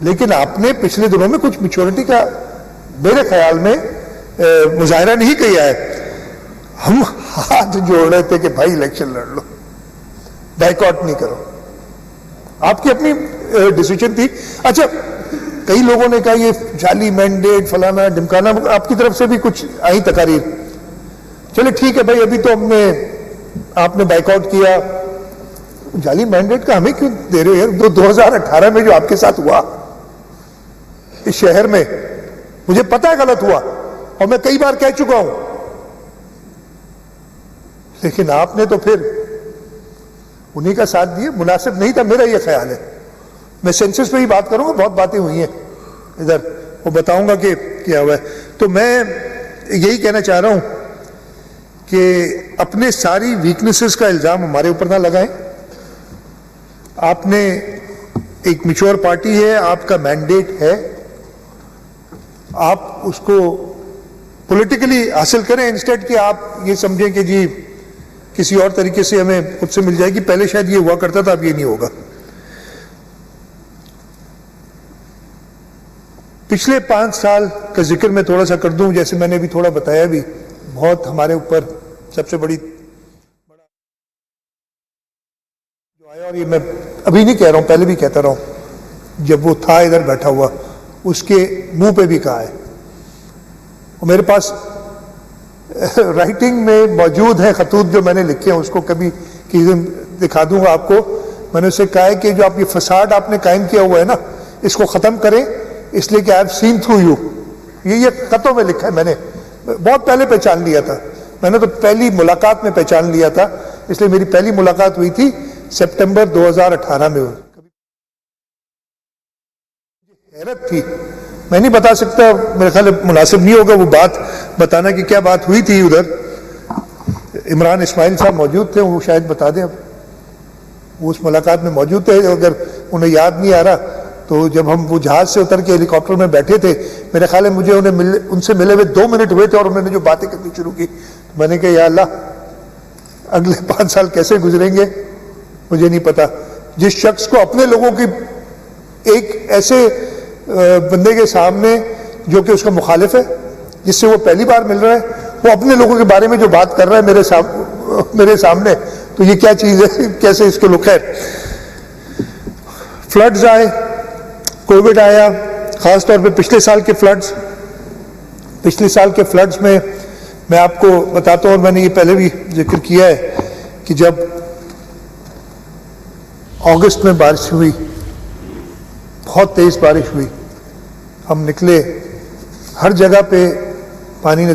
لیکن آپ نے پچھلے دنوں میں کچھ میچورٹی کا میرے خیال میں مظاہرہ نہیں کیا ہے. ہم ہاتھ جوڑ رہے تھے کہ بھائی الیکشن لڑ لو, بائیکاٹ نہیں کرو. آپ کی اپنی ڈیسیجن تھی. اچھا, کئی لوگوں نے کہا یہ جعلی مینڈیٹ فلانا ڈمکانا, آپ کی طرف سے بھی کچھ آئی تقاریر. چلے ٹھیک ہے بھائی, ابھی تو آپ نے بائیکاٹ کیا, جعلی مینڈیٹ کا ہمیں کیوں دے رہے ہیں؟ 2018 میں جو آپ کے ساتھ ہوا اس شہر میں, مجھے پتا ہے غلط ہوا اور میں کئی بار کہہ چکا ہوں, لیکن آپ نے تو پھر انہی کا ساتھ دیا. مناسب نہیں تھا, میرا یہ خیال ہے. میں سینسس پہ ہی بات کروں گا, بہت باتیں ہوئی ہیں ادھر, وہ بتاؤں گا کہ کیا ہوا ہے. تو میں یہی کہنا چاہ رہا ہوں کہ اپنے ساری ویکنیسز کا الزام ہمارے اوپر نہ لگائیں. آپ نے ایک میچور پارٹی ہے, آپ کا مینڈیٹ ہے, آپ اس کو پولیٹیکلی حاصل کریں انسٹیڈ کہ آپ یہ سمجھیں کہ جی کسی اور طریقے سے ہمیں خود سے مل جائے گی. پہلے شاید یہ ہوا کرتا تھا, اب یہ نہیں ہوگا. پچھلے 5 سال کا ذکر میں تھوڑا سا کر دوں, جیسے میں نے ابھی تھوڑا بتایا بھی, بہت ہمارے اوپر سب سے بڑی جو آیا, اور یہ میں ابھی نہیں کہہ رہا ہوں, پہلے بھی کہتا رہا ہوں, جب وہ تھا ادھر بیٹھا ہوا, اس کے منہ پہ بھی کہا ہے, اور میرے پاس رائٹنگ میں موجود ہے خطوط جو میں نے لکھے ہیں, اس کو کبھی کسی دن دکھا دوں گا آپ کو. میں نے اسے کہا ہے کہ جو آپ یہ فساد آپ نے قائم کیا ہوا ہے نا, اس کو ختم کریں, اس لیے کہ I have seen through you. یہ خطوں میں لکھا ہے, میں نے بہت پہلے پہچان لیا تھا. میں نے تو پہلی ملاقات میں پہچان لیا تھا, اس لیے میری پہلی ملاقات ہوئی تھی سپٹمبر 2018 میں. حیرت تھی, میں نہیں بتا سکتا, میرے خیال مناسب نہیں ہوگا وہ بات بتانا کہ کیا بات ہوئی تھی ادھر. عمران اسماعیل صاحب موجود تھے, وہ شاید بتا دیں. اب وہ اس ملاقات میں موجود تھے, اگر انہیں یاد نہیں آ رہا تو جب ہم وہ جہاز سے اتر کے ہیلی کاپٹر میں بیٹھے تھے, میرے خیال ہے مجھے ان سے ملے ہوئے 2 منٹ ہوئے تھے, اور انہوں نے جو باتیں کرنی شروع کی, میں نے کہا یا اللہ اگلے 5 سال کیسے گزریں گے مجھے نہیں پتا. جس شخص کو اپنے لوگوں کی ایک ایسے بندے کے سامنے جو کہ اس کا مخالف ہے, جس سے وہ پہلی بار مل رہا ہے, وہ اپنے لوگوں کے بارے میں جو بات کر رہا ہے میرے سامنے, تو یہ کیا چیز ہے, کیسے اس کو لوگ. خیر, فلڈز آئے, کووڈ آیا, خاص طور پہ پچھلے سال کے فلڈز میں آپ کو بتاتا ہوں, اور میں نے یہ پہلے بھی ذکر کیا ہے کہ جب اگست میں بارش ہوئی, بہت تیز بارش ہوئی, ہم نکلے, ہر جگہ پہ پانی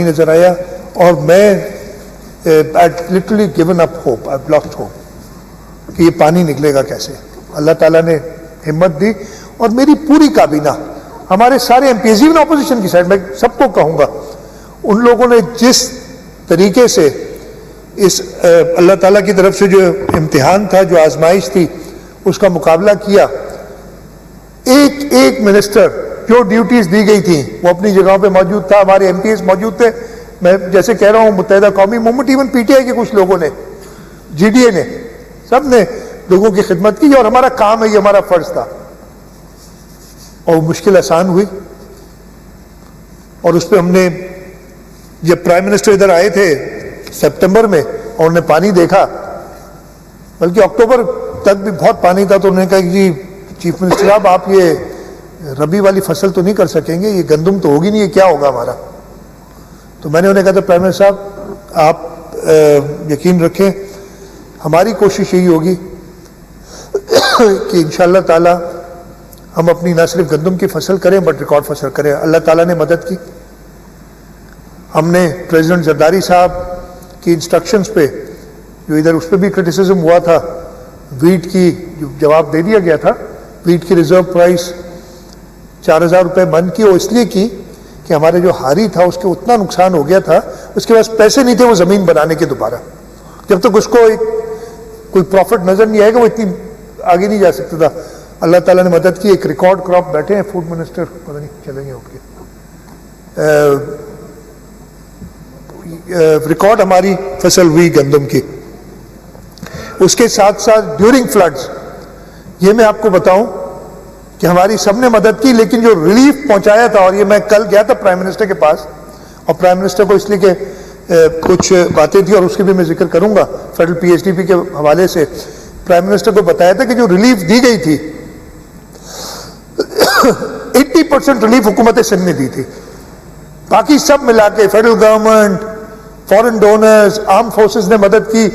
نظر آیا, اور میں literally given up hope, I've lost hope کہ یہ پانی نکلے گا کیسے. اللہ تعالیٰ نے ہمت دی, اور میری پوری کابینہ, ہمارے سارے ایم پیز, ایون اپوزیشن کی سائڈ, میں سب کو کہوں گا, ان لوگوں نے جس طریقے سے اس اللہ تعالیٰ کی طرف سے جو امتحان تھا, جو آزمائش تھی, اس کا مقابلہ کیا. ایک منسٹر جو ڈیوٹیز دی گئی تھیں وہ اپنی جگہوں پہ موجود تھا, ہمارے ایم پیز موجود تھے. میں جیسے کہہ رہا ہوں, متحدہ قومی movement, even P T I کے کچھ لوگوں نے, جی ڈی اے نے, سب نے لوگوں کی خدمت کی, اور ہمارا کام ہے, یہ ہمارا فرض تھا. اور وہ مشکل آسان ہوئی, اور اس پہ ہم نے, جب پرائم منسٹر ادھر آئے تھے سپٹمبر میں, اور انہوں نے پانی دیکھا, بلکہ اکتوبر تک بھی بہت پانی تھا, تو انہوں نے کہا کہ جی چیف منسٹر صاحب آپ یہ ربی والی فصل تو نہیں کر سکیں گے, یہ گندم تو ہوگی نہیں, یہ کیا ہوگا ہمارا. تو میں نے انہیں کہا تھا پرائم منسٹر صاحب آپ یقین رکھیں, ہماری کوشش یہی ہوگی کہ انشاءاللہ تعالی ہم اپنی نہ صرف گندم کی فصل کریں بٹ ریکارڈ فصل کریں. اللہ تعالیٰ نے مدد کی. ہم نے پریزیڈنٹ زرداری صاحب کی انسٹرکشنز پہ, جو ادھر اس پہ بھی کرٹیسزم ہوا تھا, ویٹ کی جو جواب دے دیا گیا تھا, ویٹ کی ریزرو پرائس 4000 روپے من کی, وہ اس لیے کی کہ ہمارے جو ہاری تھا اس کے اتنا نقصان ہو گیا تھا, اس کے پاس پیسے نہیں تھے وہ زمین بنانے کے دوبارہ. جب تک اس کو کوئی پروفٹ نظر نہیں آئے گا وہ اتنی آگے نہیں جا سکتا تھا. اللہ تعالیٰ نے مدد کی. ایک ریکارڈ کراپ بیٹھے ہیں فوڈ منسٹر, پتہ نہیں چلیں گے اٹھ کے, ریکارڈ ہماری فصل ہوئی گندم کی. اس کے ساتھ ساتھ ڈیورنگ فلڈز, یہ میں آپ کو بتاؤں کہ ہماری سب نے مدد کی، لیکن جو ریلیف پہنچایا تھا، اور یہ میں کل گیا تھا پرائم منسٹر کے پاس، اور پرائم منسٹر کو اس لیے کہ کچھ باتیں تھی اور اس کی بھی میں ذکر کروں گا federal P H D P کے حوالے سے، پرائم منسٹر کو بتایا تھا کہ جو ریلیف دی گئی تھی 80% ریلیف حکومت سندھ نے دی تھی، باقی سب ملا کے فیڈرل گورنمنٹ، فورن ڈونرز، آرم فورسز نے مدد کی،